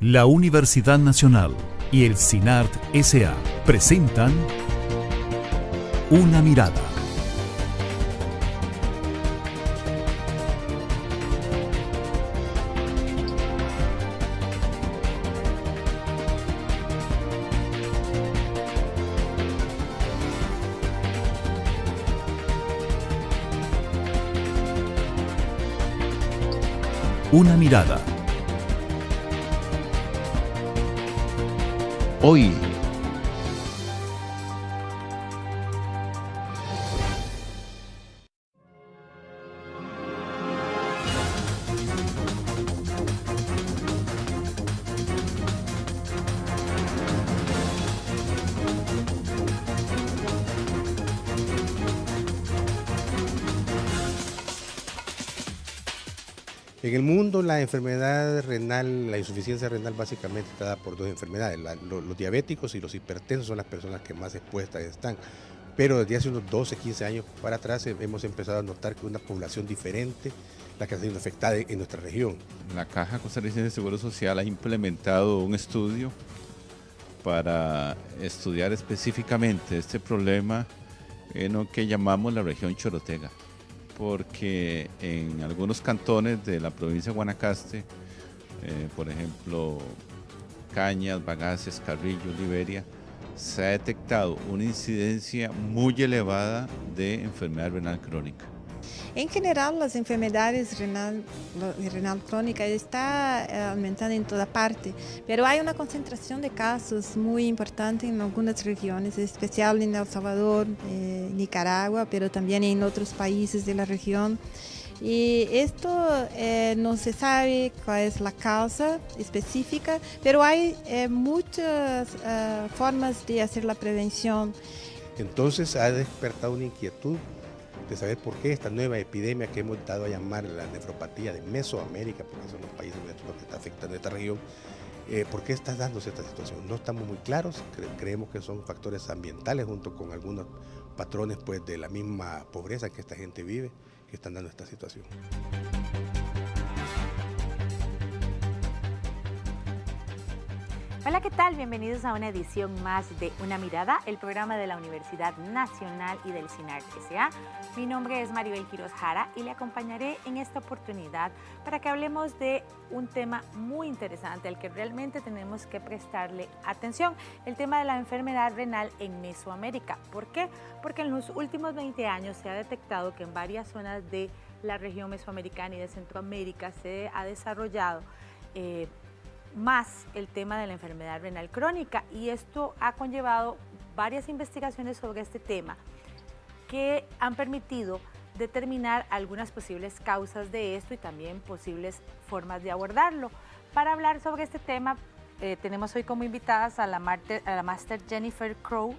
La Universidad Nacional y el CINART S.A. presentan Una Mirada. Una Mirada. Hoy, en el mundo la enfermedad renal, la insuficiencia renal básicamente está dada por dos enfermedades. Los diabéticos y los hipertensos son las personas que más expuestas están. Pero desde hace unos 12, 15 años para atrás hemos empezado a notar que una población diferente la que ha sido afectada en nuestra región. La Caja Costarricense de Seguro Social ha implementado un estudio para estudiar específicamente este problema en lo que llamamos la región Chorotega, porque en algunos cantones de la provincia de Guanacaste, por ejemplo, Cañas, Bagaces, Carrillo, Liberia, se ha detectado una incidencia muy elevada de enfermedad renal crónica. En general, las enfermedades renal crónica está aumentando en toda parte, pero hay una concentración de casos muy importante en algunas regiones, en especial en El Salvador, Nicaragua, pero también en otros países de la región. Y esto no se sabe cuál es la causa específica, pero hay muchas formas de hacer la prevención. Entonces ha despertado una inquietud de saber por qué esta nueva epidemia que hemos dado a llamar la nefropatía de Mesoamérica, porque son los países nuestros que está afectando esta región, ¿por qué está dándose esta situación? No estamos muy claros, creemos que son factores ambientales junto con algunos patrones pues, de la misma pobreza que esta gente vive, que están dando esta situación. Hola, ¿qué tal? Bienvenidos a una edición más de Una Mirada, el programa de la Universidad Nacional y del CINART S.A. Mi nombre es Maribel Quiroz Jara y le acompañaré en esta oportunidad para que hablemos de un tema muy interesante al que realmente tenemos que prestarle atención, el tema de la enfermedad renal en Mesoamérica. ¿Por qué? Porque en los últimos 20 años se ha detectado que en varias zonas de la región mesoamericana y de Centroamérica se ha desarrollado más el tema de la enfermedad renal crónica, y esto ha conllevado varias investigaciones sobre este tema que han permitido determinar algunas posibles causas de esto y también posibles formas de abordarlo. Para hablar sobre este tema tenemos hoy como invitadas a la máster Jennifer Crow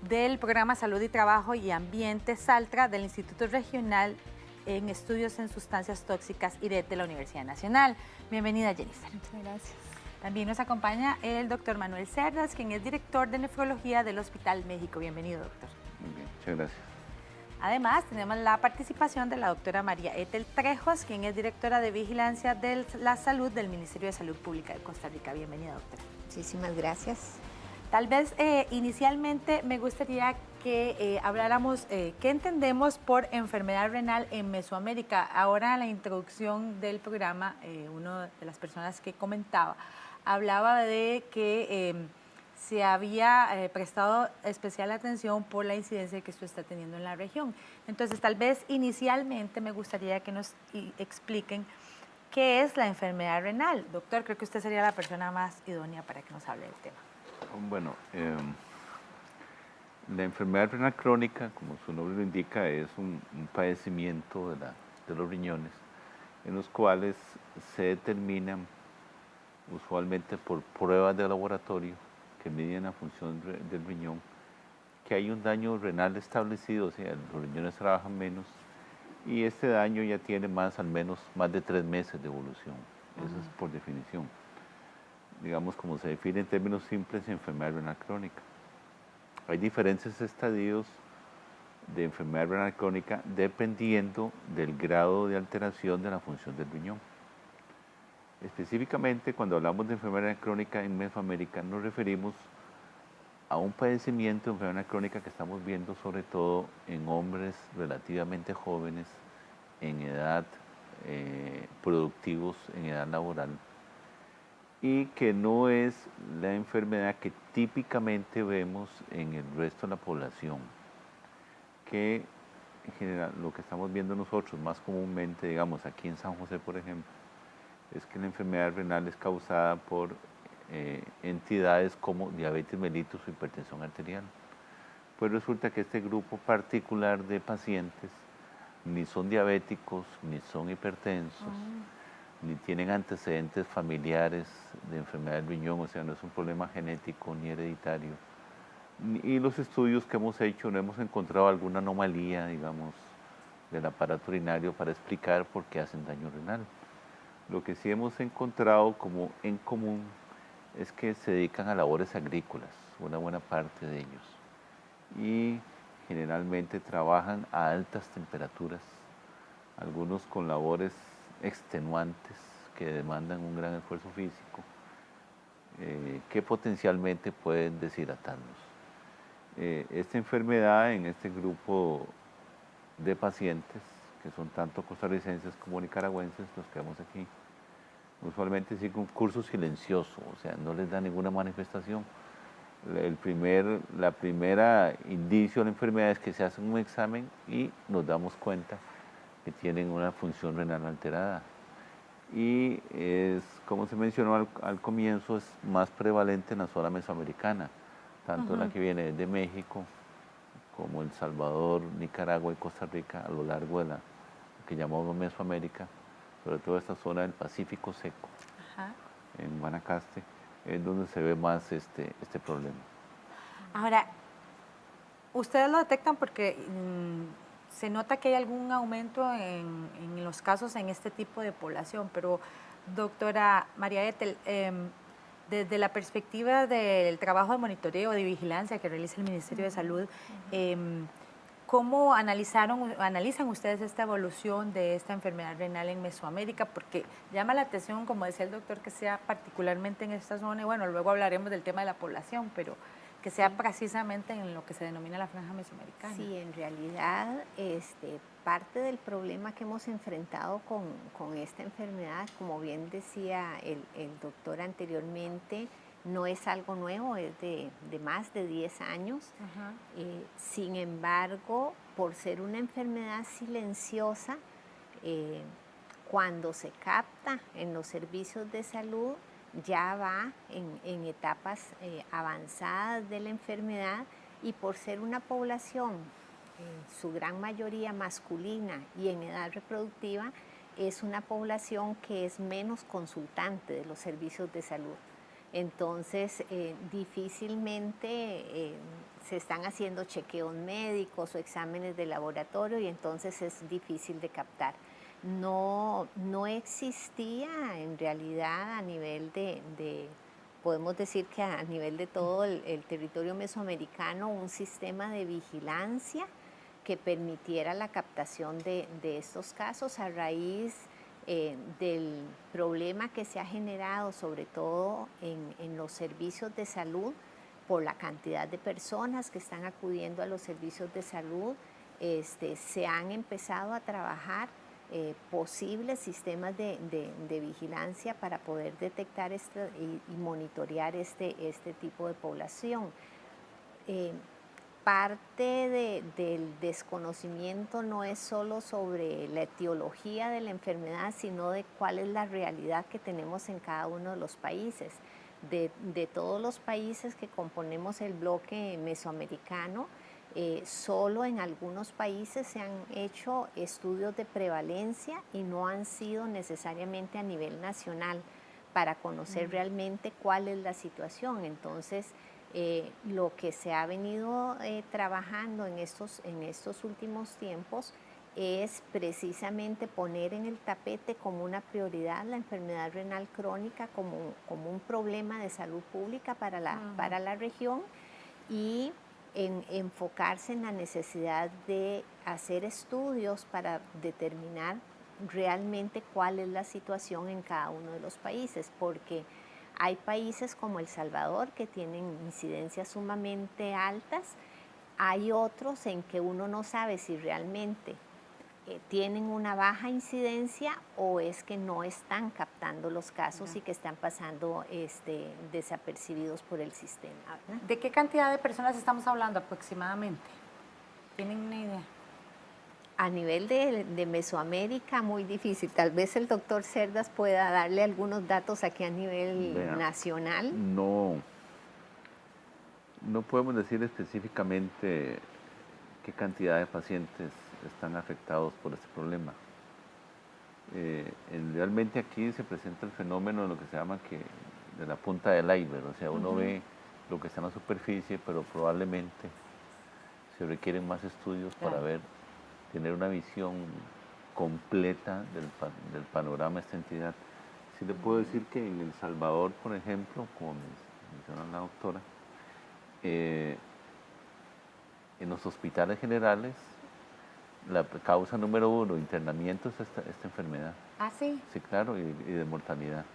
del Programa Salud y Trabajo y Ambiente SALTRA del Instituto Regional en Estudios en Sustancias Tóxicas IRET de la Universidad Nacional. Bienvenida, Jennifer. Muchas gracias. También nos acompaña el doctor Manuel Cerdas, quien es director de nefrología del Hospital México. Bienvenido, doctor. Muy bien, muchas gracias. Además, tenemos la participación de la doctora María Ethel Trejos, quien es directora de Vigilancia de la Salud del Ministerio de Salud Pública de Costa Rica. Bienvenida, doctora. Muchísimas gracias. Tal vez inicialmente me gustaría que habláramos qué entendemos por enfermedad renal en Mesoamérica. Ahora en la introducción del programa, una de las personas que comentaba hablaba de que se había prestado especial atención por la incidencia que esto está teniendo en la región. Entonces, tal vez inicialmente me gustaría que nos expliquen qué es la enfermedad renal. Doctor, creo que usted sería la persona más idónea para que nos hable del tema. Bueno, la enfermedad renal crónica, como su nombre lo indica, es un padecimiento de los riñones, en los cuales se determinan usualmente por pruebas de laboratorio que miden la función del riñón, que hay un daño renal establecido, o sea, los riñones trabajan menos y este daño ya tiene al menos más de 3 meses de evolución. Eso es por definición. Digamos, como se define en términos simples, enfermedad renal crónica. Hay diferentes estadios de enfermedad renal crónica dependiendo del grado de alteración de la función del riñón. Específicamente, cuando hablamos de enfermedad crónica en Mesoamérica, nos referimos a un padecimiento de enfermedad crónica que estamos viendo sobre todo en hombres relativamente jóvenes, en edad productivos, en edad laboral, y que no es la enfermedad que típicamente vemos en el resto de la población, que en general lo que estamos viendo nosotros más comúnmente, digamos aquí en San José por ejemplo, es que la enfermedad renal es causada por entidades como diabetes mellitus o hipertensión arterial. Pues resulta que este grupo particular de pacientes ni son diabéticos, ni son hipertensos, ni tienen antecedentes familiares de enfermedad del riñón, o sea, no es un problema genético ni hereditario. Y los estudios que hemos hecho no hemos encontrado alguna anomalía, digamos, del aparato urinario para explicar por qué hacen daño renal. Lo que sí hemos encontrado como en común es que se dedican a labores agrícolas, una buena parte de ellos, y generalmente trabajan a altas temperaturas, algunos con labores extenuantes que demandan un gran esfuerzo físico, que potencialmente pueden deshidratarnos. Esta enfermedad en este grupo de pacientes, que son tanto costarricenses como nicaragüenses, los que vemos aquí, usualmente sigue un curso silencioso, o sea, no les da ninguna manifestación. La primera indicio de la enfermedad es que se hace un examen y nos damos cuenta que tienen una función renal alterada. Y es, como se mencionó al comienzo, es más prevalente en la zona mesoamericana, tanto la que viene desde México como El Salvador, Nicaragua y Costa Rica, a lo largo de lo que llamamos Mesoamérica, sobre todo esta zona del Pacífico seco, en Guanacaste, es donde se ve más este problema. Ahora, ustedes lo detectan porque se nota que hay algún aumento en los casos en este tipo de población, pero doctora María Ethel, desde la perspectiva del trabajo de monitoreo, de vigilancia que realiza el Ministerio de Salud, ¿cómo analizan ustedes esta evolución de esta enfermedad renal en Mesoamérica? Porque llama la atención, como decía el doctor, que sea particularmente en esta zona, y bueno, luego hablaremos del tema de la población, pero que sea precisamente en lo que se denomina la franja mesoamericana. Sí, en realidad parte del problema que hemos enfrentado con esta enfermedad, como bien decía el doctor anteriormente, no es algo nuevo, es de más de 10 años. Sin embargo, por ser una enfermedad silenciosa, cuando se capta en los servicios de salud, ya va en etapas avanzadas de la enfermedad, y por ser una población, su gran mayoría masculina y en edad reproductiva, es una población que es menos consultante de los servicios de salud. Entonces, difícilmente se están haciendo chequeos médicos o exámenes de laboratorio, y entonces es difícil de captar. No existía en realidad a nivel podemos decir que a nivel de todo el territorio mesoamericano, un sistema de vigilancia que permitiera la captación de estos casos a raíz del problema que se ha generado, sobre todo en los servicios de salud, por la cantidad de personas que están acudiendo a los servicios de salud. Se han empezado a trabajar posibles sistemas de vigilancia para poder detectar y monitorear este tipo de población. Parte del desconocimiento no es solo sobre la etiología de la enfermedad, sino de cuál es la realidad que tenemos en cada uno de los países. De todos los países que componemos el bloque mesoamericano, solo en algunos países se han hecho estudios de prevalencia y no han sido necesariamente a nivel nacional para conocer realmente cuál es la situación. Entonces, lo que se ha venido trabajando en estos últimos tiempos es precisamente poner en el tapete como una prioridad la enfermedad renal crónica como un problema de salud pública para la región, y enfocarse en la necesidad de hacer estudios para determinar realmente cuál es la situación en cada uno de los países, porque hay países como El Salvador que tienen incidencias sumamente altas, hay otros en que uno no sabe si realmente tienen una baja incidencia o es que no están captando los casos y que están pasando desapercibidos por el sistema, ¿verdad? ¿De qué cantidad de personas estamos hablando aproximadamente? ¿Tienen una idea? A nivel de Mesoamérica, muy difícil. Tal vez el doctor Cerdas pueda darle algunos datos aquí a nivel nacional. No podemos decir específicamente qué cantidad de pacientes están afectados por este problema. Realmente aquí se presenta el fenómeno de lo que se llama de la punta del iceberg, o sea, uno ve lo que está en la superficie, pero probablemente se requieren más estudios para tener una visión completa del panorama de esta entidad. Sí le puedo decir que en El Salvador, por ejemplo, como mencionó la doctora, en los hospitales generales, la causa número 1 de internamiento es esta enfermedad. ¿Ah, sí? Sí, claro, y de mortalidad.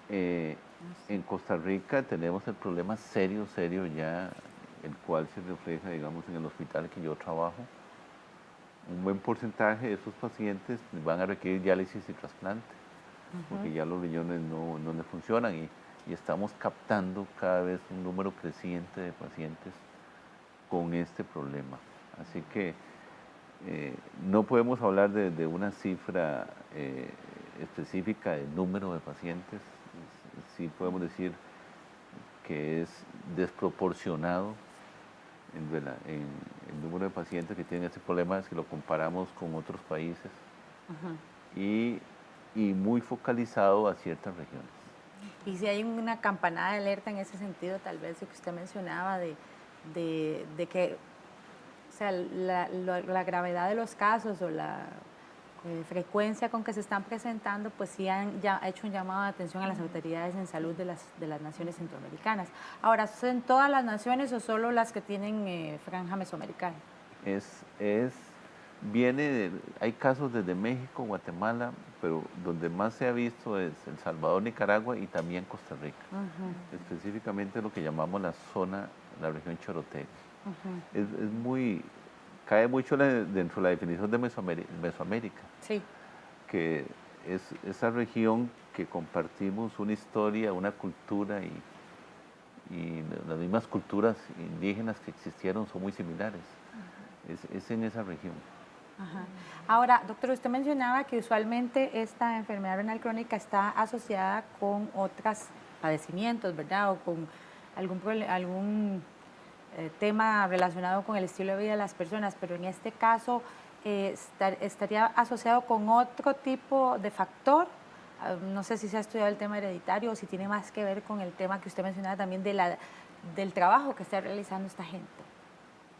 En Costa Rica tenemos el problema serio ya, el cual se refleja, digamos, en el hospital que yo trabajo. Un buen porcentaje de esos pacientes van a requerir diálisis y trasplante, porque ya los riñones no le funcionan y estamos captando cada vez un número creciente de pacientes con este problema. Así que no podemos hablar de una cifra específica de número de pacientes. Sí podemos decir que es desproporcionado el número de pacientes que tienen este problema si lo comparamos con otros países y muy focalizado a ciertas regiones. Y si hay una campanada de alerta en ese sentido, tal vez lo que usted mencionaba de que, o sea, la gravedad de los casos o la frecuencia con que se están presentando, pues sí han ya hecho un llamado de atención a las autoridades en salud de las naciones centroamericanas. Ahora, ¿son todas las naciones o solo las que tienen franja mesoamericana? Hay casos desde México, Guatemala, pero donde más se ha visto es El Salvador, Nicaragua y también Costa Rica. Específicamente lo que llamamos la región Chorotega. Cae mucho dentro de la definición de Mesoamérica, sí, que es esa región que compartimos una historia, una cultura y las mismas culturas indígenas que existieron son muy similares. Es en esa región. Ahora, doctor, usted mencionaba que usualmente esta enfermedad renal crónica está asociada con otros padecimientos, ¿verdad? O con algún tema relacionado con el estilo de vida de las personas, pero en este caso estaría asociado con otro tipo de factor. No sé si se ha estudiado el tema hereditario o si tiene más que ver con el tema que usted mencionaba también del trabajo que está realizando esta gente.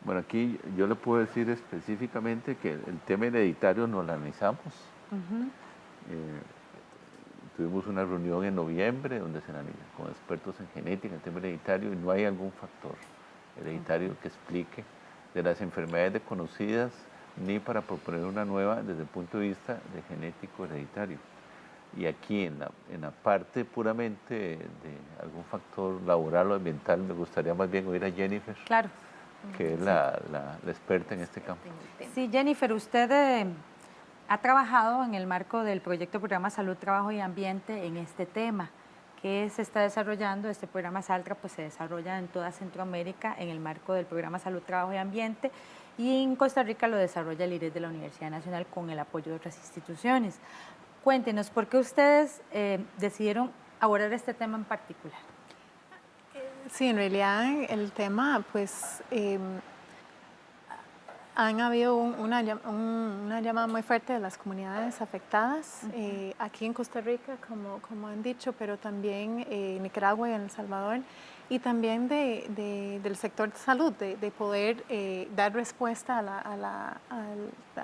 Bueno, aquí yo le puedo decir específicamente que el tema hereditario no lo analizamos. Tuvimos una reunión en noviembre donde se analiza con expertos en genética el tema hereditario y no hay algún factor hereditario que explique de las enfermedades desconocidas ni para proponer una nueva desde el punto de vista de genético hereditario. Y aquí en la parte puramente de algún factor laboral o ambiental, me gustaría más bien oír a Jennifer, claro, que es la experta en este campo. Sí, Jennifer, usted ha trabajado en el marco del proyecto Programa Salud, Trabajo y Ambiente en este tema que se está desarrollando. Este programa SALTRA pues se desarrolla en toda Centroamérica en el marco del programa Salud, Trabajo y Ambiente, y en Costa Rica lo desarrolla el IRES de la Universidad Nacional con el apoyo de otras instituciones. Cuéntenos, ¿por qué ustedes decidieron abordar este tema en particular? Sí, en realidad el tema, pues, han habido una llamada muy fuerte de las comunidades afectadas, aquí en Costa Rica, como han dicho, pero también en Nicaragua y en El Salvador, y también del sector de salud, de poder dar respuesta a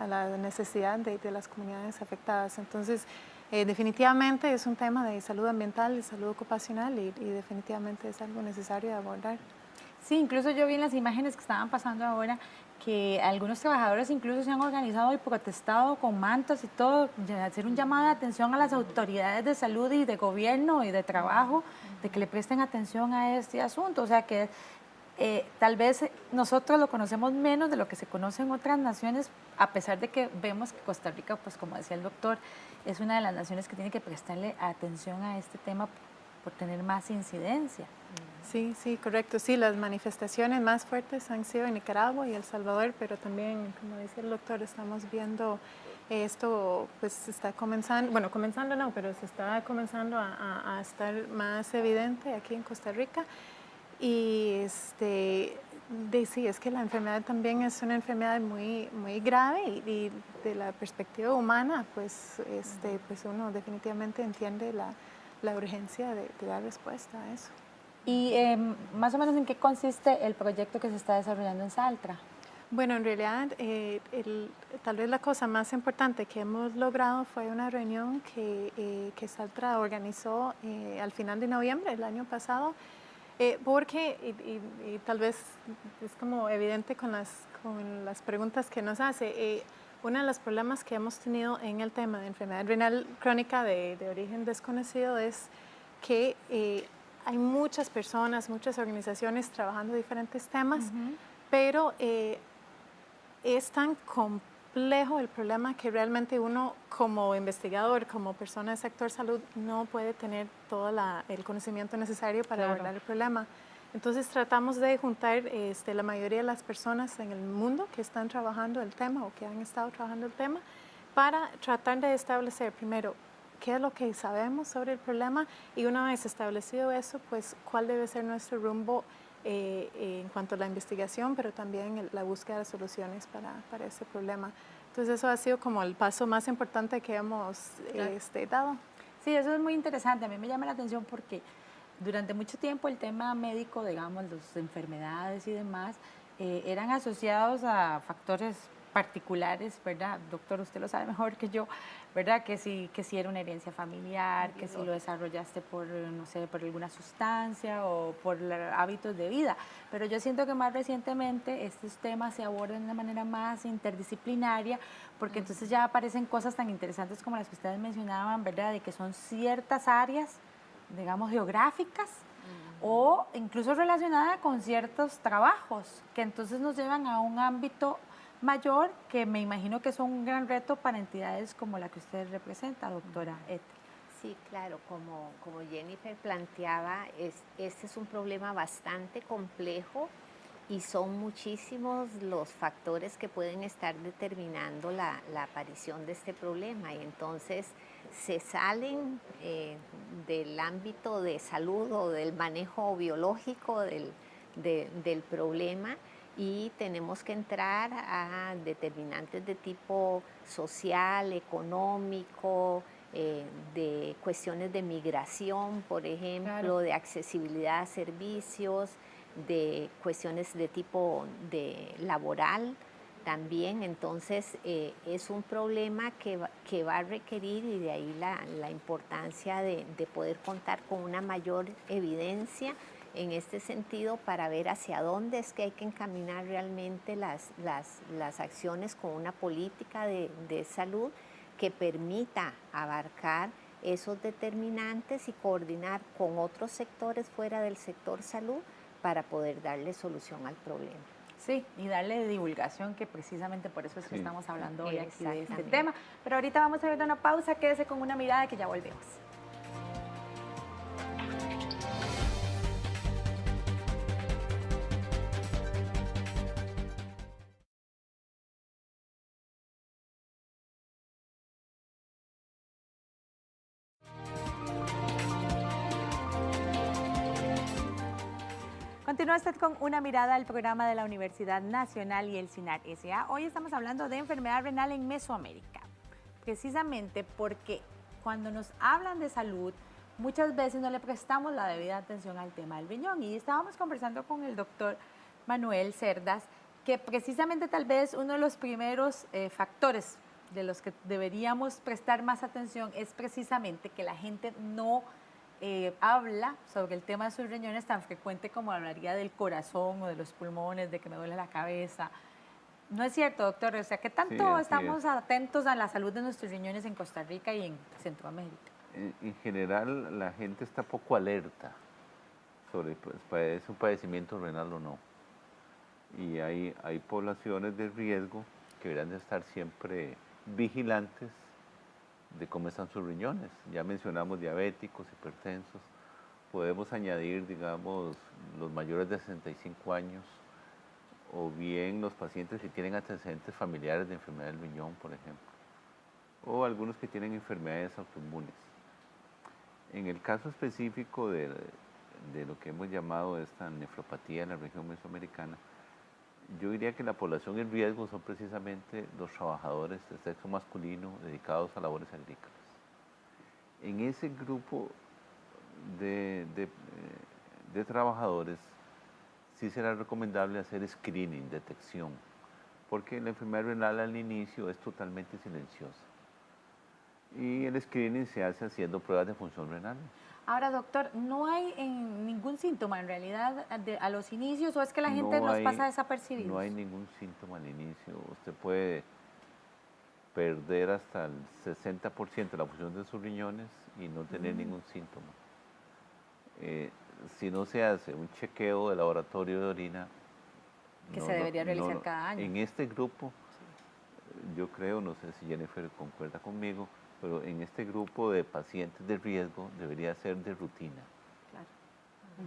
la necesidad de las comunidades afectadas. Entonces, definitivamente es un tema de salud ambiental, de salud ocupacional y definitivamente es algo necesario de abordar. Sí, incluso yo vi en las imágenes que estaban pasando ahora que algunos trabajadores incluso se han organizado y protestado con mantas y todo, hacer un llamado de atención a las autoridades de salud y de gobierno y de trabajo, de que le presten atención a este asunto. O sea que tal vez nosotros lo conocemos menos de lo que se conoce en otras naciones, a pesar de que vemos que Costa Rica, pues como decía el doctor, es una de las naciones que tiene que prestarle atención a este tema por tener más incidencia. Sí, sí, correcto. Sí, las manifestaciones más fuertes han sido en Nicaragua y El Salvador, pero también, como dice el doctor, estamos viendo esto, pues está comenzando, bueno, comenzando no, pero se está comenzando a estar más evidente aquí en Costa Rica. Y sí, es que la enfermedad también es una enfermedad muy, muy grave y de la perspectiva humana, pues, pues uno definitivamente entiende la urgencia de dar respuesta a eso. ¿Y más o menos en qué consiste el proyecto que se está desarrollando en Saltra? Bueno, en realidad, tal vez la cosa más importante que hemos logrado fue una reunión que Saltra organizó al final de noviembre del año pasado, porque, y tal vez es como evidente con las preguntas que nos hace, uno de los problemas que hemos tenido en el tema de enfermedad renal crónica de origen desconocido es que hay muchas personas, muchas organizaciones trabajando diferentes temas, pero es tan complejo el problema que realmente uno como investigador, como persona del sector salud, no puede tener todo el conocimiento necesario para abordar el problema. Entonces tratamos de juntar la mayoría de las personas en el mundo que están trabajando el tema o que han estado trabajando el tema para tratar de establecer primero qué es lo que sabemos sobre el problema y una vez establecido eso, pues cuál debe ser nuestro rumbo en cuanto a la investigación, pero también la búsqueda de soluciones para ese problema. Entonces eso ha sido como el paso más importante que hemos dado. Sí, eso es muy interesante. A mí me llama la atención porque durante mucho tiempo el tema médico, digamos, las enfermedades y demás, eran asociados a factores particulares, ¿verdad? Doctor, usted lo sabe mejor que yo, ¿verdad? Que si era una herencia familiar, que si lo desarrollaste por, no sé, por alguna sustancia o por hábitos de vida. Pero yo siento que más recientemente estos temas se abordan de una manera más interdisciplinaria, porque entonces ya aparecen cosas tan interesantes como las que ustedes mencionaban, ¿verdad? De que son ciertas áreas, digamos, geográficas, o incluso relacionadas con ciertos trabajos, que entonces nos llevan a un ámbito mayor, que me imagino que es un gran reto para entidades como la que usted representa, doctora Ethel. Sí, claro, como Jennifer planteaba, este es un problema bastante complejo y son muchísimos los factores que pueden estar determinando la aparición de este problema y entonces se salen del ámbito de salud o del manejo biológico del problema y tenemos que entrar a determinantes de tipo social, económico, de cuestiones de migración, por ejemplo, claro, de accesibilidad a servicios, de cuestiones de tipo laboral también. Entonces es un problema que va a requerir, y de ahí la importancia de poder contar con una mayor evidencia en este sentido para ver hacia dónde es que hay que encaminar realmente las acciones con una política de salud que permita abarcar esos determinantes y coordinar con otros sectores fuera del sector salud para poder darle solución al problema. Sí, y darle divulgación, que precisamente por eso es que estamos hablando hoy aquí de este tema. Pero ahorita vamos a ir a una pausa, quédese con una mirada que ya volvemos. Continúa usted con una mirada al programa de la Universidad Nacional y el CINAR S.A. Hoy estamos hablando de enfermedad renal en Mesoamérica, precisamente porque cuando nos hablan de salud, muchas veces no le prestamos la debida atención al tema del riñón. Y estábamos conversando con el doctor Manuel Cerdas, que precisamente tal vez uno de los primeros factores de los que deberíamos prestar más atención es precisamente que la gente no habla sobre el tema de sus riñones tan frecuente como hablaría del corazón o de los pulmones, de que me duele la cabeza. No es cierto, doctor. O sea, ¿qué tanto Sí, así estamos es. atentos a la salud de nuestros riñones en Costa Rica y en Centroamérica? En general, la gente está poco alerta sobre pues, es un padecimiento renal o no. Y hay poblaciones de riesgo que deberán de estar siempre vigilantes de cómo están sus riñones. Ya mencionamos diabéticos, hipertensos. Podemos añadir, digamos, los mayores de 65 años o bien los pacientes que tienen antecedentes familiares de enfermedad del riñón, por ejemplo, o algunos que tienen enfermedades autoinmunes. En el caso específico de lo que hemos llamado esta nefropatía en la región mesoamericana, yo diría que la población en riesgo son precisamente los trabajadores de sexo masculino dedicados a labores agrícolas. En ese grupo de trabajadores sí será recomendable hacer screening, detección, porque la enfermedad renal al inicio es totalmente silenciosa. Y el screening se hace haciendo pruebas de función renal. Ahora, doctor, ¿no hay ningún síntoma en realidad a los inicios o es que la gente No nos hay- pasa desapercibidos? No hay ningún síntoma al inicio. Usted puede perder hasta el 60% de la función de sus riñones y no tener ningún síntoma. Si no se hace un chequeo de laboratorio de orina, Que se debería realizar cada año. En este grupo, yo creo, no sé si Jennifer concuerda conmigo, pero en este grupo de pacientes de riesgo debería ser de rutina, Claro.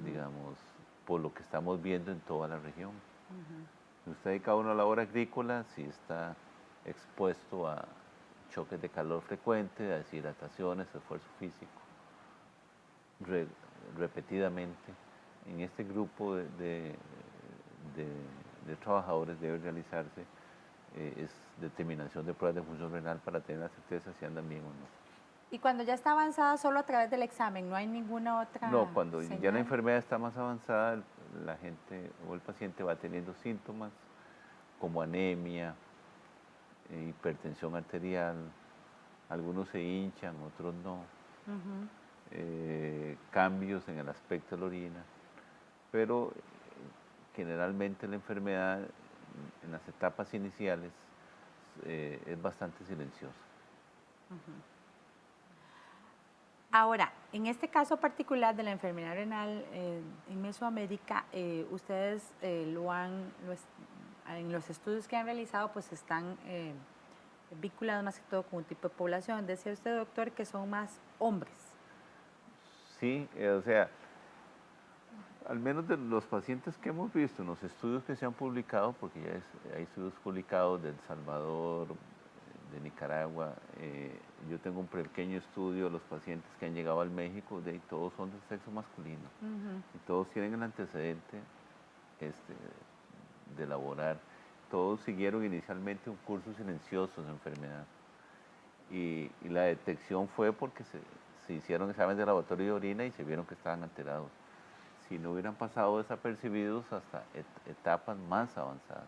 digamos, por lo que estamos viendo en toda la región. Si usted dedica a una labor agrícola, si está expuesto a choques de calor frecuente, a deshidrataciones, esfuerzo físico, repetidamente, en este grupo de trabajadores debe realizarse es determinación de pruebas de función renal para tener la certeza si andan bien o no. Y cuando ya está avanzada, solo a través del examen, ¿no hay ninguna otra No, cuando ya la señal? enfermedad está más avanzada, la gente o el paciente va teniendo síntomas como anemia, hipertensión arterial, algunos se hinchan, otros no, cambios en el aspecto de la orina, pero generalmente la enfermedad en las etapas iniciales es bastante silenciosa. Ahora, en este caso particular de la enfermedad renal en Mesoamérica, ustedes en los estudios que han realizado, pues están vinculados más que todo con un tipo de población. Decía usted, doctor, que son más hombres. Sí, o sea, al menos de los pacientes que hemos visto en los estudios que se han publicado, porque ya hay estudios publicados de El Salvador, de Nicaragua, yo tengo un pequeño estudio de los pacientes que han llegado al México, todos son de sexo masculino, y todos tienen el antecedente de elaborar, todos siguieron inicialmente un curso silencioso de enfermedad, y la detección fue porque se hicieron exámenes de laboratorio de orina y se vieron que estaban alterados. Si no hubieran pasado desapercibidos hasta etapas más avanzadas.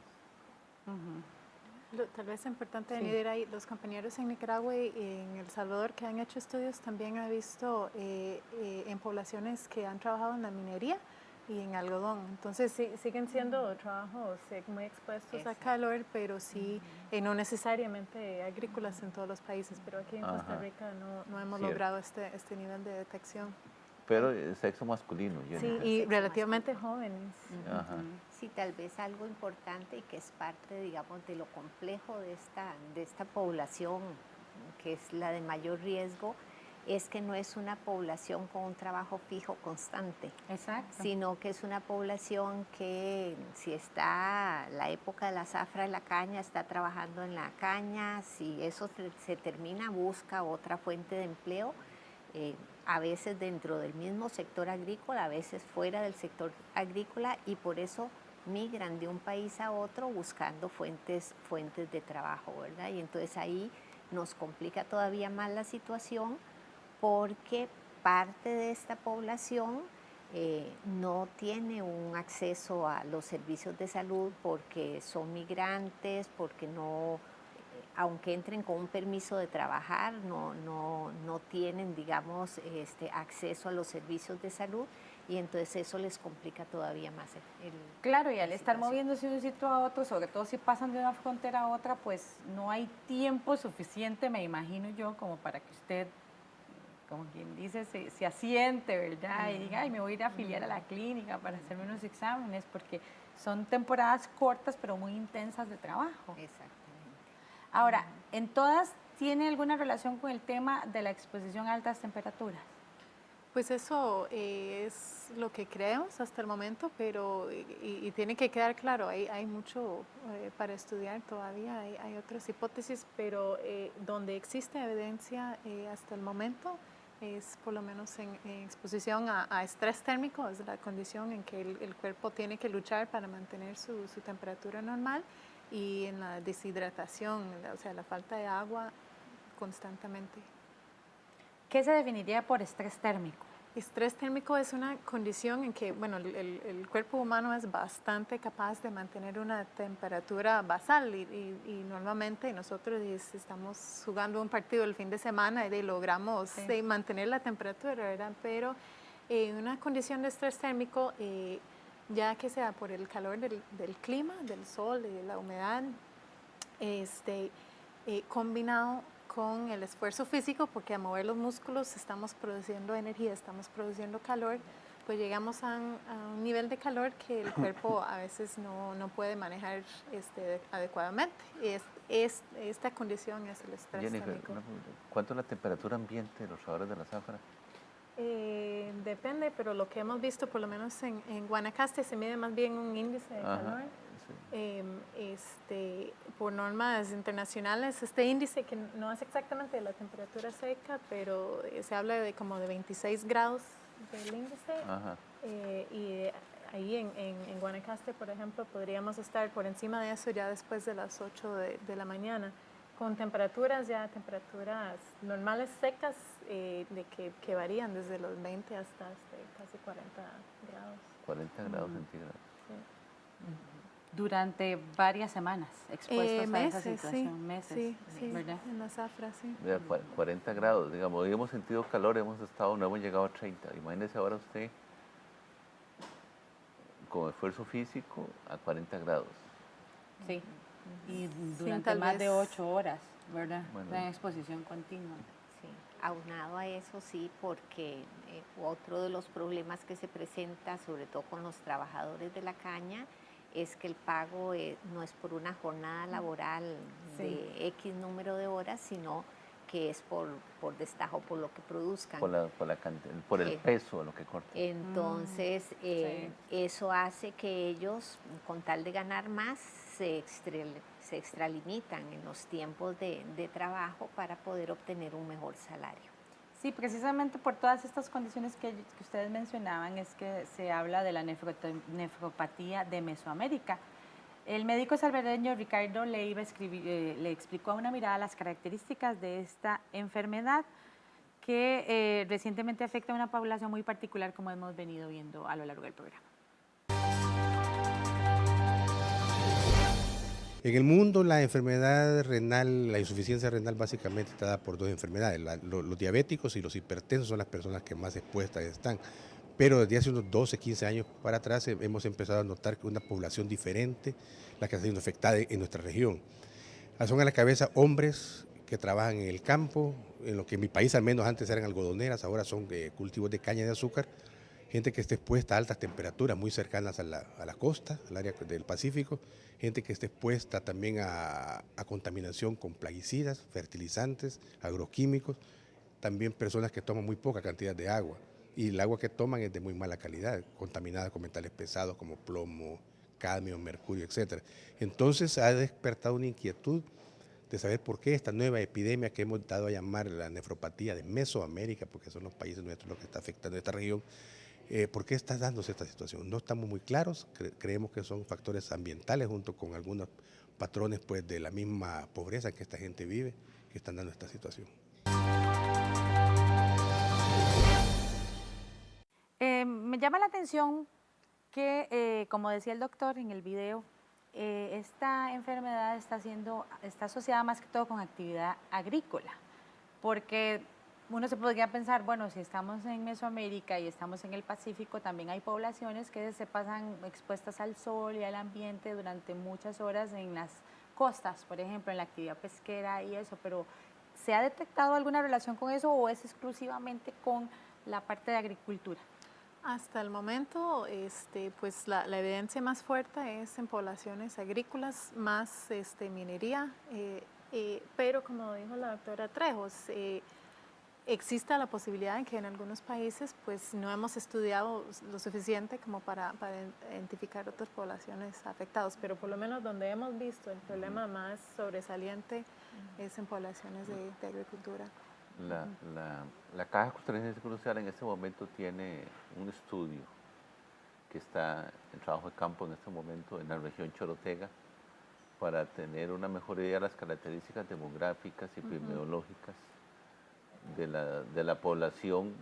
Tal vez es importante añadir ahí, los compañeros en Nicaragua y en El Salvador que han hecho estudios también han visto en poblaciones que han trabajado en la minería y en algodón. Entonces siguen siendo trabajos muy expuestos a calor, pero sí no necesariamente agrícolas en todos los países, pero aquí en Costa Rica no hemos logrado este nivel de detección. Pero sexo masculino. Sí, y relativamente jóvenes. Sí, tal vez algo importante y que es parte, digamos, de lo complejo de esta población, que es la de mayor riesgo, es que no es una población con un trabajo fijo constante. Exacto. Sino que es una población que si está la época de la zafra de la caña, está trabajando en la caña, si eso se termina, busca otra fuente de empleo, a veces dentro del mismo sector agrícola, a veces fuera del sector agrícola, y por eso migran de un país a otro buscando fuentes de trabajo, ¿verdad? Y entonces ahí nos complica todavía más la situación porque parte de esta población no tiene un acceso a los servicios de salud porque son migrantes, porque no aunque entren con un permiso de trabajar, no tienen, digamos, acceso a los servicios de salud, y entonces eso les complica todavía más Claro, y al estar moviéndose de un sitio a otro, sobre todo si pasan de una frontera a otra, pues no hay tiempo suficiente, me imagino yo, como para que usted, como quien dice, se asiente, ¿verdad? Y diga, ay, me voy a ir a afiliar a la clínica para hacerme unos exámenes, porque son temporadas cortas pero muy intensas de trabajo. Exactamente. Ahora, ¿en todas tiene alguna relación con el tema de la exposición a altas temperaturas? Pues eso es lo que creemos hasta el momento, pero y tiene que quedar claro, hay mucho para estudiar todavía, hay otras hipótesis, pero donde existe evidencia hasta el momento es por lo menos en exposición a estrés térmico, es la condición en que el cuerpo tiene que luchar para mantener su temperatura normal, y en la deshidratación, o sea, la falta de agua constantemente. ¿Qué se definiría por estrés térmico? Estrés térmico es una condición en que, bueno, el cuerpo humano es bastante capaz de mantener una temperatura basal, y normalmente nosotros estamos jugando un partido el fin de semana y logramos mantener la temperatura, ¿verdad? Pero una condición de estrés térmico, ya que sea por el calor del clima, del sol, de la humedad, combinado con el esfuerzo físico, porque a mover los músculos estamos produciendo energía, estamos produciendo calor, pues llegamos a un nivel de calor que el cuerpo a veces no puede manejar adecuadamente. Esta condición es el estrés Jennifer, térmico. ¿cuánto es la temperatura ambiente de los trabajadores de la zafra? Depende, pero lo que hemos visto, por lo menos en Guanacaste, se mide más bien un índice de calor. Por normas internacionales, este índice, que no es exactamente la temperatura seca, pero se habla de como de 26 grados del índice. Y ahí en Guanacaste, por ejemplo, podríamos estar por encima de eso ya después de las 8 de la mañana, con temperaturas normales secas, que varían desde los 20 hasta casi 40 grados. 40 grados centígrados. Sí. Durante varias semanas expuestos a esa situación, meses, sí, ¿verdad? En la zafra, sí. 40 grados, digamos, hoy hemos sentido calor, no hemos llegado a 30. Imagínese ahora usted con esfuerzo físico a 40 grados. Sí, y durante más de 8 horas, ¿verdad? Bueno, en exposición continua. Sí, aunado a eso, sí, porque otro de los problemas que se presenta, sobre todo con los trabajadores de la caña, es que el pago no es por una jornada laboral de X número de horas, sino que es por destajo, por lo que produzcan. Por el peso de lo que cortan. Entonces, eso hace que ellos, con tal de ganar más, se extralimitan en los tiempos de trabajo para poder obtener un mejor salario. Sí, precisamente por todas estas condiciones que ustedes mencionaban es que se habla de la nefropatía de Mesoamérica. El médico salvadoreño Ricardo Leiva le explicó a Una Mirada las características de esta enfermedad que recientemente afecta a una población muy particular, como hemos venido viendo a lo largo del programa. En el mundo, la enfermedad renal, la insuficiencia renal básicamente está dada por dos enfermedades. Los diabéticos y los hipertensos son las personas que más expuestas están. Pero desde hace unos 12, 15 años para atrás hemos empezado a notar que una población diferente, la que está siendo afectada en nuestra región. Son a la cabeza hombres que trabajan en el campo, en lo que en mi país al menos antes eran algodoneras, ahora son cultivos de caña de azúcar. Gente que esté expuesta a altas temperaturas muy cercanas a la costa, al área del Pacífico, gente que esté expuesta también a contaminación con plaguicidas, fertilizantes, agroquímicos, también personas que toman muy poca cantidad de agua, y el agua que toman es de muy mala calidad, contaminada con metales pesados como plomo, cadmio, mercurio, etc. Entonces ha despertado una inquietud de saber por qué esta nueva epidemia que hemos dado a llamar la nefropatía de Mesoamérica, porque son los países nuestros los que está afectando esta región. ¿Por qué está dándose esta situación? No estamos muy claros, creemos que son factores ambientales junto con algunos patrones pues, de la misma pobreza en que esta gente vive, que están dando esta situación. Me llama la atención que, como decía el doctor en el video, esta enfermedad está asociada más que todo con actividad agrícola, porque uno se podría pensar, bueno, si estamos en Mesoamérica y estamos en el Pacífico, también hay poblaciones que se pasan expuestas al sol y al ambiente durante muchas horas en las costas, por ejemplo, en la actividad pesquera y eso, pero ¿se ha detectado alguna relación con eso o es exclusivamente con la parte de agricultura? Hasta el momento, pues la evidencia más fuerte es en poblaciones agrícolas, más minería, pero como dijo la doctora Trejos, existe la posibilidad de que en algunos países pues no hemos estudiado lo suficiente como para identificar otras poblaciones afectadas, pero por lo menos donde hemos visto el problema más sobresaliente es en poblaciones de agricultura. La Caja Costarricense de Seguro Social en este momento tiene un estudio que está en trabajo de campo en este momento en la región Chorotega para tener una mejor idea de las características demográficas y epidemiológicas de la población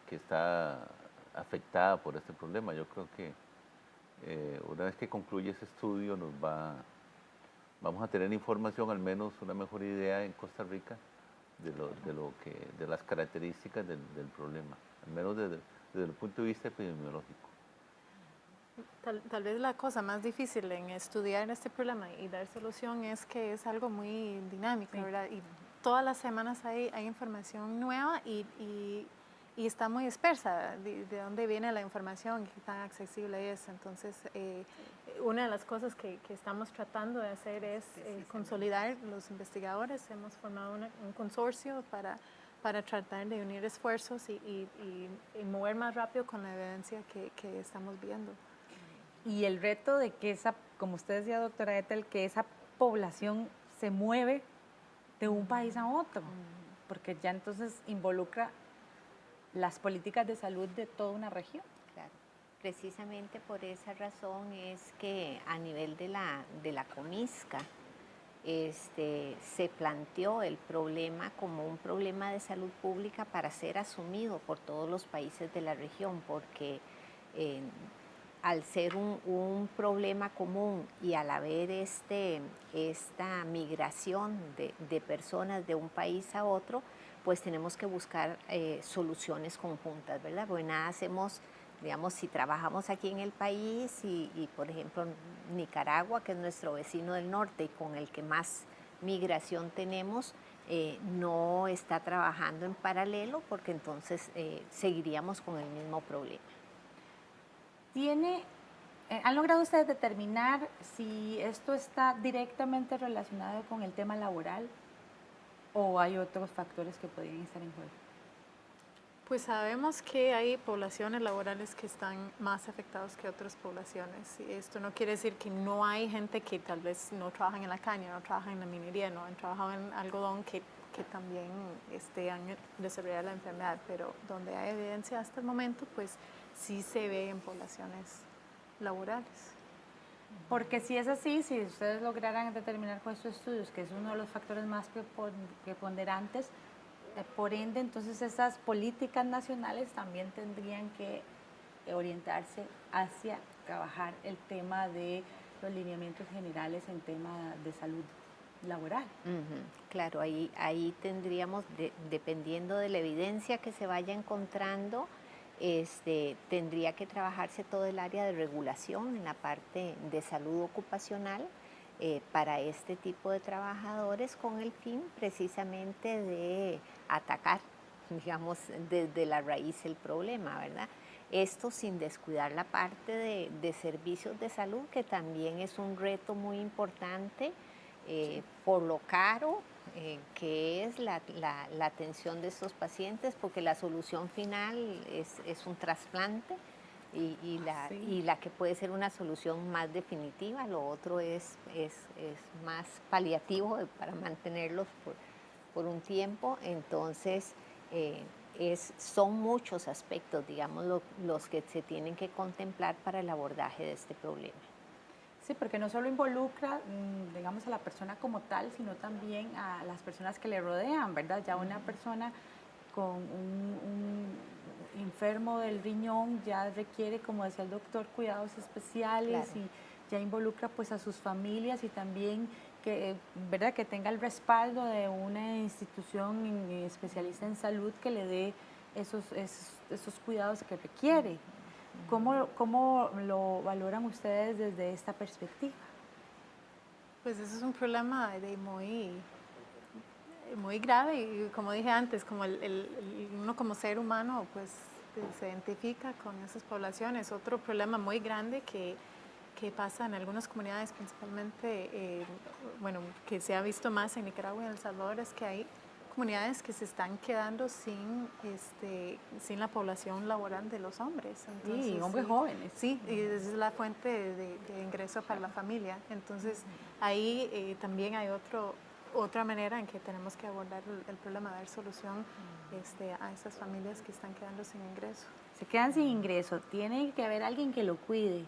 que está afectada por este problema. Yo creo que una vez que concluye ese estudio vamos a tener información, al menos una mejor idea en Costa Rica de las características del problema, al menos desde el punto de vista epidemiológico. Tal vez la cosa más difícil en estudiar este problema y dar solución es que es algo muy dinámico, ¿verdad? Y todas las semanas hay información nueva y está muy dispersa de dónde viene la información, qué tan accesible es. Entonces, una de las cosas que estamos tratando de hacer es consolidar los investigadores. Hemos formado un consorcio para tratar de unir esfuerzos y mover más rápido con la evidencia que estamos viendo. Y el reto de que como usted decía, doctora Ethel, que esa población se mueve de un país a otro, porque ya entonces involucra las políticas de salud de toda una región. Claro, precisamente por esa razón es que a nivel de la Comisca se planteó el problema como un problema de salud pública para ser asumido por todos los países de la región, porque al ser un problema común y al haber esta migración de personas de un país a otro, pues tenemos que buscar soluciones conjuntas, ¿verdad? Porque nada hacemos, digamos, si trabajamos aquí en el país y por ejemplo, Nicaragua, que es nuestro vecino del norte y con el que más migración tenemos, no está trabajando en paralelo porque entonces seguiríamos con el mismo problema. ¿Han logrado ustedes determinar si esto está directamente relacionado con el tema laboral o hay otros factores que podrían estar en juego? Pues sabemos que hay poblaciones laborales que están más afectadas que otras poblaciones. Y esto no quiere decir que no hay gente que tal vez no trabajan en la caña, no trabajan en la minería, no han trabajado en algodón que también han desarrollado la enfermedad, pero donde hay evidencia hasta el momento, pues sí se ve en poblaciones laborales. Porque si es así, si ustedes lograran determinar con estos estudios que es uno de los factores más preponderantes, por ende, entonces esas políticas nacionales también tendrían que orientarse hacia trabajar el tema de los lineamientos generales en tema de salud laboral. Claro, ahí tendríamos, dependiendo de la evidencia que se vaya encontrando, tendría que trabajarse todo el área de regulación en la parte de salud ocupacional para este tipo de trabajadores con el fin precisamente de atacar, digamos, desde la raíz el problema, ¿verdad? Esto sin descuidar la parte de servicios de salud, que también es un reto muy importante por lo caro que es la atención de estos pacientes, porque la solución final es un trasplante y la que puede ser una solución más definitiva, lo otro es más paliativo para mantenerlos por un tiempo. Entonces son muchos aspectos, digamos, los que se tienen que contemplar para el abordaje de este problema. Sí, porque no solo involucra, digamos, a la persona como tal, sino también a las personas que le rodean, ¿verdad? Ya una persona con un enfermo del riñón ya requiere, como decía el doctor, cuidados especiales, claro, ya involucra pues a sus familias y también que, ¿verdad?, que tenga el respaldo de una institución especialista en salud que le dé esos cuidados que requiere. ¿Cómo lo valoran ustedes desde esta perspectiva? Pues eso es un problema muy grave y como dije antes, como uno como ser humano pues se identifica con esas poblaciones. Otro problema muy grande que pasa en algunas comunidades, principalmente, bueno, que se ha visto más en Nicaragua y en El Salvador, es que hay comunidades que se están quedando sin la población laboral de los hombres. Entonces, sí, hombres jóvenes. Sí, y esa es la fuente de ingreso para la familia. Entonces, ahí también hay otra manera en que tenemos que abordar el problema, dar solución a esas familias que están quedando sin ingreso. Se quedan sin ingreso, tiene que haber alguien que lo cuide,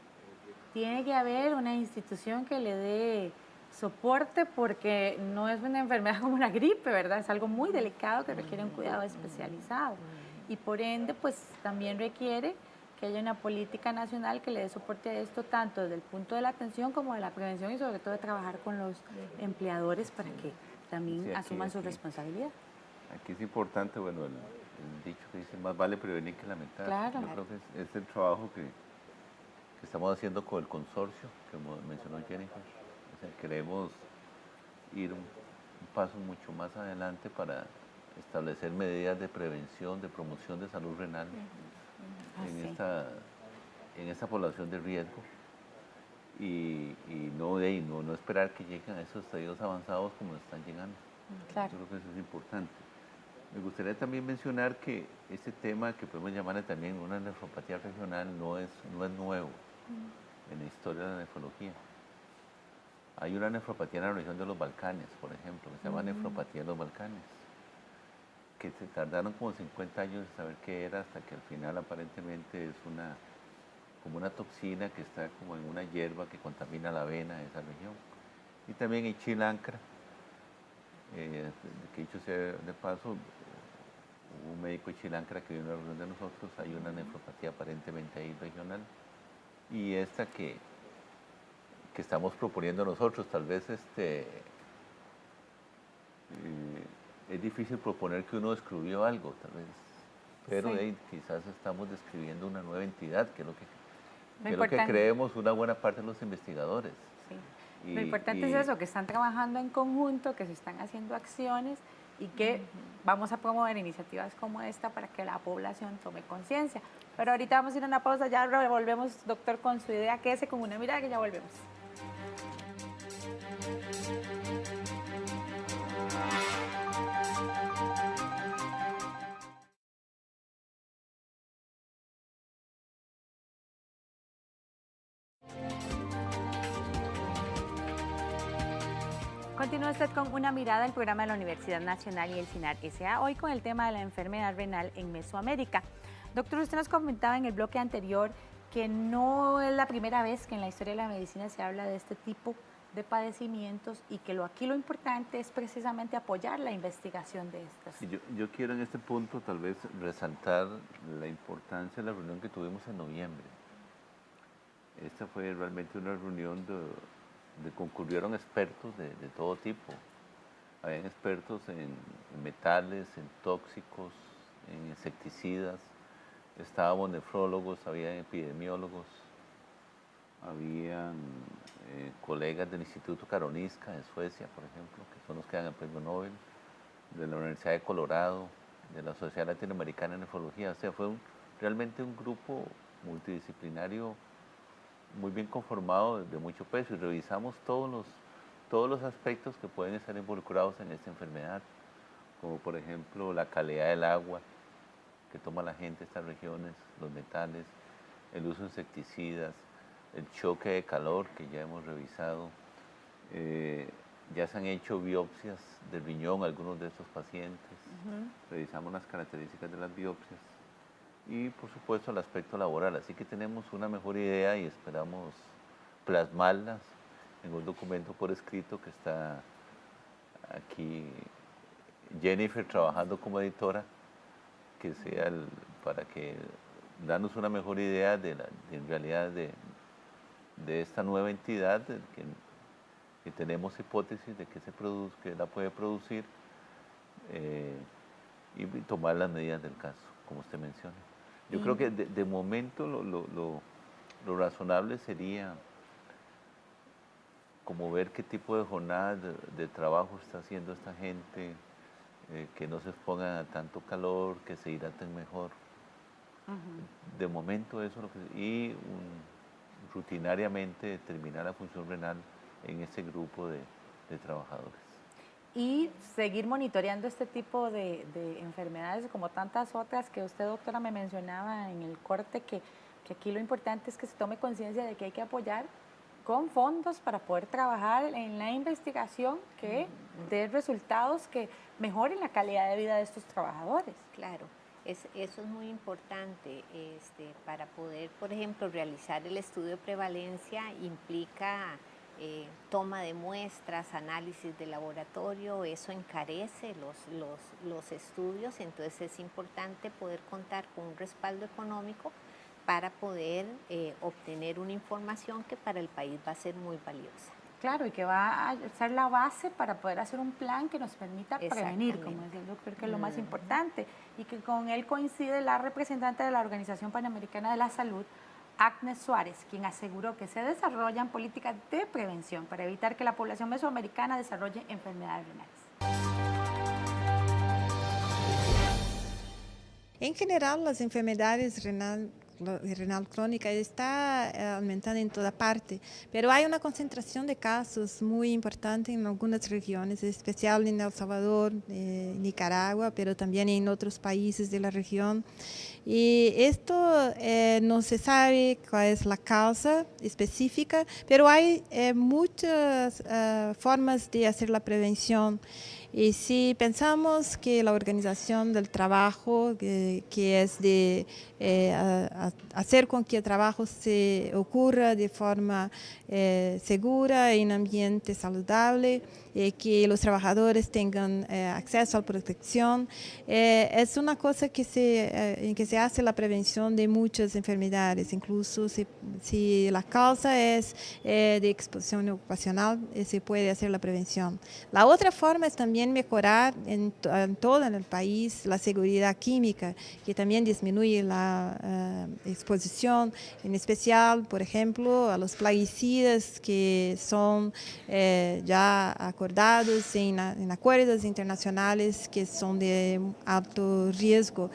tiene que haber una institución que le dé soporte porque no es una enfermedad como una gripe, ¿verdad? Es algo muy delicado que requiere un cuidado especializado y por ende pues también requiere que haya una política nacional que le dé soporte a esto tanto desde el punto de la atención como de la prevención y sobre todo de trabajar con los empleadores para que también asuman su responsabilidad. Aquí es importante, bueno, el dicho que dice más vale prevenir que lamentar. Claro. Yo creo que es el trabajo que estamos haciendo con el consorcio que mencionó Jennifer. O sea, queremos ir un paso mucho más adelante para establecer medidas de prevención, de promoción de salud renal en esta población de riesgo y no esperar que lleguen a esos estadios avanzados como están llegando. Claro. Yo creo que eso es importante. Me gustaría también mencionar que este tema que podemos llamarle también una nefropatía regional no es nuevo en la historia de la nefrología. Hay una nefropatía en la región de los Balcanes, por ejemplo, que se llama nefropatía de los Balcanes, que se tardaron como 50 años en saber qué era, hasta que al final aparentemente es como una toxina que está como en una hierba que contamina la vena de esa región. Y también en Chilancra, que dicho sea de paso, hubo un médico de Chilancra que vino a la reunión de nosotros, hay una nefropatía aparentemente ahí regional, y esta que estamos proponiendo nosotros, tal vez es difícil proponer que uno descubrió algo, tal vez, pero quizás estamos describiendo una nueva entidad, que es lo que creemos una buena parte de los investigadores. Sí. Lo importante es eso, que están trabajando en conjunto, que se están haciendo acciones y que vamos a promover iniciativas como esta para que la población tome conciencia. Pero ahorita vamos a ir a una pausa, ya volvemos, doctor, con su idea, quédese con una mirada que ya volvemos. Continúa usted con Una Mirada, el programa de la Universidad Nacional y el CINAR S.A., hoy con el tema de la enfermedad renal en Mesoamérica. Doctor, usted nos comentaba en el bloque anterior que no es la primera vez que en la historia de la medicina se habla de este tipo de padecimientos y que aquí lo importante es precisamente apoyar la investigación de estas. Sí, yo quiero en este punto tal vez resaltar la importancia de la reunión que tuvimos en noviembre. Esta fue realmente una reunión donde concurrieron expertos de todo tipo. Habían expertos en metales, en tóxicos, en insecticidas, estábamos nefrólogos, había epidemiólogos, habían colegas del Instituto Karolinska de Suecia, por ejemplo, que son los que dan el premio Nobel, de la Universidad de Colorado, de la Sociedad Latinoamericana de Nefrología. O sea, fue realmente un grupo multidisciplinario muy bien conformado, de mucho peso, y revisamos todos los aspectos que pueden estar involucrados en esta enfermedad, como por ejemplo la calidad del agua que toma la gente en estas regiones, los metales, el uso de insecticidas, el choque de calor que ya hemos revisado. Ya se han hecho biopsias de riñón a algunos de estos pacientes, revisamos las características de las biopsias y por supuesto el aspecto laboral, así que tenemos una mejor idea y esperamos plasmarlas en un documento por escrito que está aquí Jennifer trabajando como editora, que sea para que darnos una mejor idea en realidad de de esta nueva entidad que tenemos hipótesis de que que la puede producir y tomar las medidas del caso, como usted menciona. Yo creo que de momento lo razonable sería como ver qué tipo de jornada de trabajo está haciendo esta gente, que no se expongan a tanto calor, que se hidraten mejor. De momento eso es lo que... Y rutinariamente determinar la función renal en ese grupo de trabajadores. Y seguir monitoreando este tipo de enfermedades como tantas otras que usted, doctora, me mencionaba en el corte, que aquí lo importante es que se tome conciencia de que hay que apoyar con fondos para poder trabajar en la investigación que dé resultados que mejoren la calidad de vida de estos trabajadores. Claro, eso es muy importante. Para poder, por ejemplo, realizar el estudio de prevalencia implica toma de muestras, análisis de laboratorio, eso encarece los estudios, entonces es importante poder contar con un respaldo económico para poder obtener una información que para el país va a ser muy valiosa. Claro, y que va a ser la base para poder hacer un plan que nos permita prevenir, como decía el doctor, que es lo más importante, y que con él coincide la representante de la Organización Panamericana de la Salud, Agnes Suárez, quien aseguró que se desarrollan políticas de prevención para evitar que la población mesoamericana desarrolle enfermedades renales. En general, las enfermedades renal crónica está aumentando en toda parte, pero hay una concentración de casos muy importante en algunas regiones, en especial en El Salvador, Nicaragua, pero también en otros países de la región. Y esto no se sabe cuál es la causa específica, pero hay muchas formas de hacer la prevención. Y si pensamos que la organización del trabajo, que es de hacer con que el trabajo se ocurra de forma segura, en ambiente saludable, que los trabajadores tengan acceso a la protección, es una cosa en que se hace la prevención de muchas enfermedades, incluso si la causa es de exposición ocupacional, se puede hacer la prevención. La otra forma es también mejorar en todo el país la seguridad química, que también disminuye la exposición, en especial, por ejemplo, a los plaguicidas que son ya acordados en acuerdos internacionales que son de alto riesgo.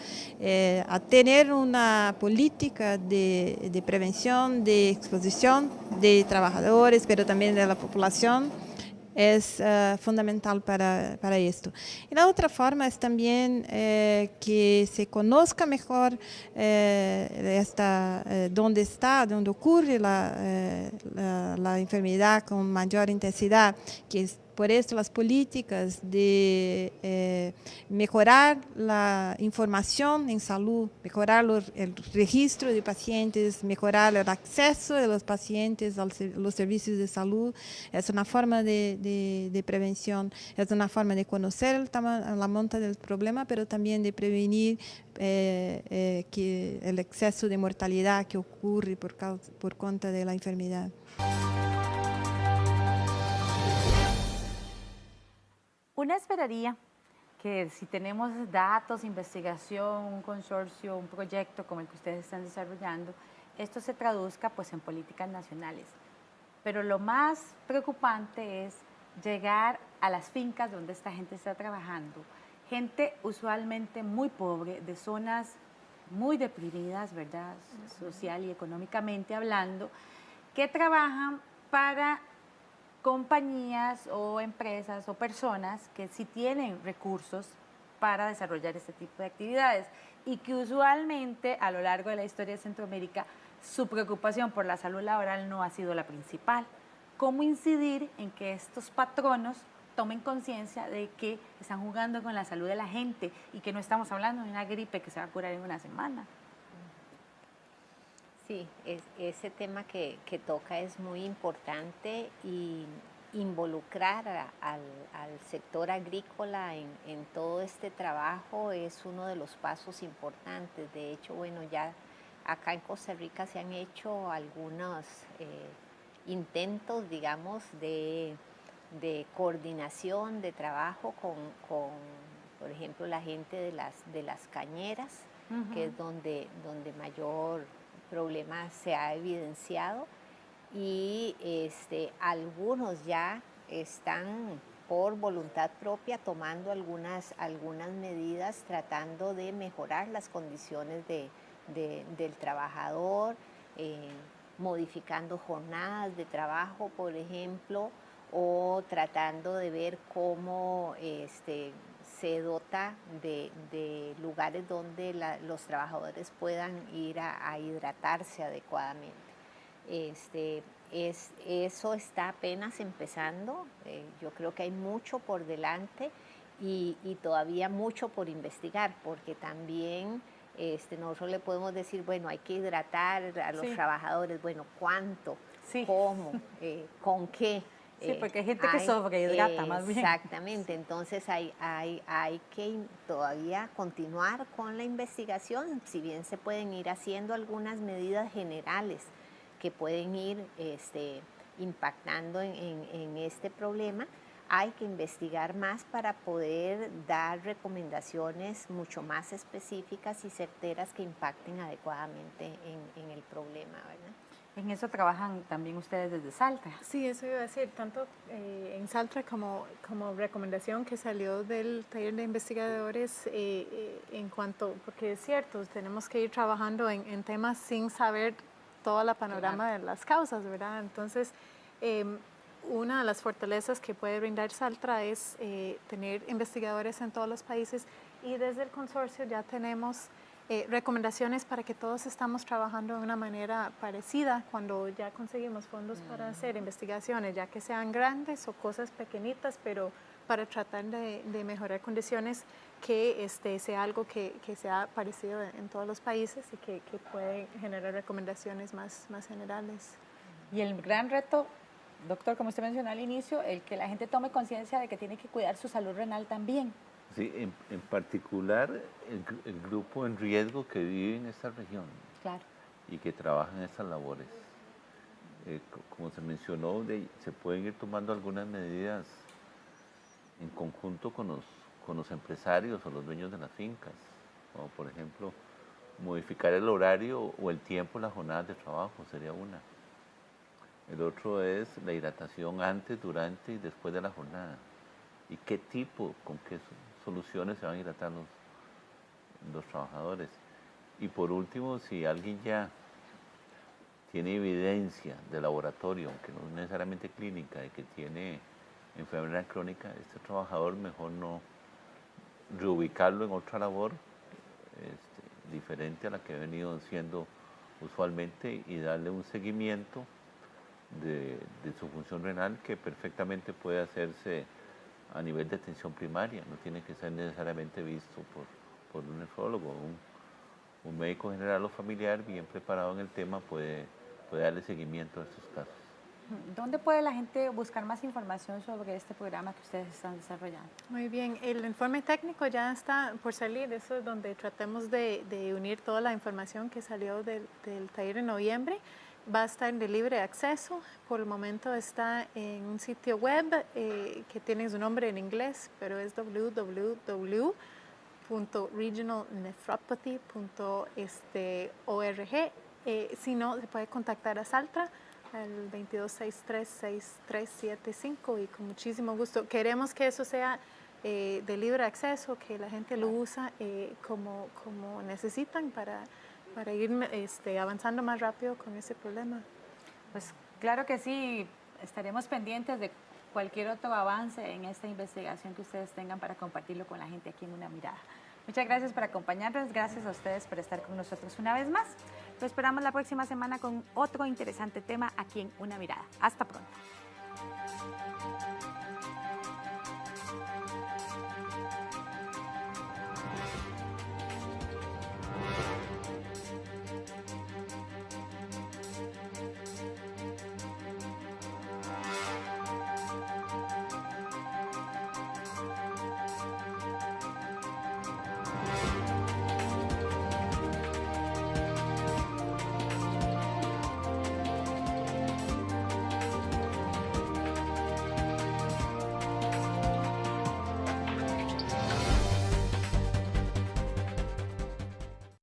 A tener una política de prevención, de exposición de trabajadores, pero también de la población, es fundamental para esto. Y la otra forma es también que se conozca mejor dónde ocurre la enfermedad con mayor intensidad, que es por eso las políticas de mejorar la información en salud, mejorar el registro de pacientes, mejorar el acceso de los pacientes a los servicios de salud, es una forma de prevención, es una forma de conocer la monta del problema, pero también de prevenir que el exceso de mortalidad que ocurre por cuenta de la enfermedad. Una esperaría que si tenemos datos, investigación, un consorcio, un proyecto como el que ustedes están desarrollando, esto se traduzca pues en políticas nacionales. Pero lo más preocupante es llegar a las fincas donde esta gente está trabajando. Gente usualmente muy pobre, de zonas muy deprimidas, ¿verdad? Social y económicamente hablando, que trabajan para compañías o empresas o personas que sí tienen recursos para desarrollar este tipo de actividades y que usualmente a lo largo de la historia de Centroamérica su preocupación por la salud laboral no ha sido la principal. ¿Cómo incidir en que estos patronos tomen conciencia de que están jugando con la salud de la gente y que no estamos hablando de una gripe que se va a curar en una semana? Sí, ese tema que toca es muy importante y involucrar al sector agrícola en todo este trabajo es uno de los pasos importantes. De hecho, bueno, ya acá en Costa Rica se han hecho algunos intentos, digamos, de coordinación de trabajo con, por ejemplo, la gente de las cañeras, que es donde mayor problema se ha evidenciado, y algunos ya están por voluntad propia tomando algunas medidas tratando de mejorar las condiciones del trabajador, modificando jornadas de trabajo, por ejemplo, o tratando de ver cómo se dota de lugares donde los trabajadores puedan ir a hidratarse adecuadamente. Eso está apenas empezando. Yo creo que hay mucho por delante y todavía mucho por investigar, porque también nosotros le podemos decir, bueno, hay que hidratar a los trabajadores, bueno, ¿cuánto? ¿Cómo? ¿Con qué? Sí, porque hay gente que sobrehidrata más bien. Exactamente, entonces hay que todavía continuar con la investigación, si bien se pueden ir haciendo algunas medidas generales que pueden ir impactando en este problema, hay que investigar más para poder dar recomendaciones mucho más específicas y certeras que impacten adecuadamente en el problema, ¿verdad? En eso trabajan también ustedes desde Saltra. Sí, eso iba a decir, tanto en Saltra como recomendación que salió del taller de investigadores en cuanto, porque es cierto, tenemos que ir trabajando en temas sin saber toda la panorama de las causas, ¿verdad? Entonces, una de las fortalezas que puede brindar Saltra es tener investigadores en todos los países, y desde el consorcio ya tenemos recomendaciones para que todos estamos trabajando de una manera parecida cuando ya conseguimos fondos para hacer investigaciones, ya que sean grandes o cosas pequeñitas, pero para tratar de mejorar condiciones, que sea algo que sea parecido en todos los países y que puede generar recomendaciones más generales. Y el gran reto, doctor, como usted mencionó al inicio, el que la gente tome conciencia de que tiene que cuidar su salud renal también. Sí, en particular el grupo en riesgo que vive en esta región. Claro. Y que trabaja en estas labores. Como se mencionó, se pueden ir tomando algunas medidas en conjunto con los empresarios o los dueños de las fincas, como por ejemplo modificar el horario o el tiempo de las jornadas de trabajo, sería una. El otro es la hidratación antes, durante y después de la jornada. Y qué tipo, con qué soluciones se van a hidratar los trabajadores. Y por último, si alguien ya tiene evidencia de laboratorio, aunque no necesariamente clínica, de que tiene enfermedad crónica, este trabajador mejor no reubicarlo en otra labor diferente a la que ha venido siendo usualmente, y darle un seguimiento de su función renal que perfectamente puede hacerse a nivel de atención primaria, no tiene que ser necesariamente visto por un nefrólogo. Un médico general o familiar bien preparado en el tema puede darle seguimiento a estos casos. ¿Dónde puede la gente buscar más información sobre este programa que ustedes están desarrollando? Muy bien, el informe técnico ya está por salir, eso es donde tratemos de unir toda la información que salió del taller en noviembre. Va a estar de libre acceso, por el momento está en un sitio web que tiene su nombre en inglés, pero es www.regionalnephropathy.org. Si no, se puede contactar a Saltra al 2263-6375 y con muchísimo gusto. Queremos que eso sea de libre acceso, que la gente lo usa como necesitan para ir avanzando más rápido con ese problema. Pues claro que sí, estaremos pendientes de cualquier otro avance en esta investigación que ustedes tengan para compartirlo con la gente aquí en Una Mirada. Muchas gracias por acompañarnos, gracias a ustedes por estar con nosotros una vez más. Lo esperamos la próxima semana con otro interesante tema aquí en Una Mirada. Hasta pronto.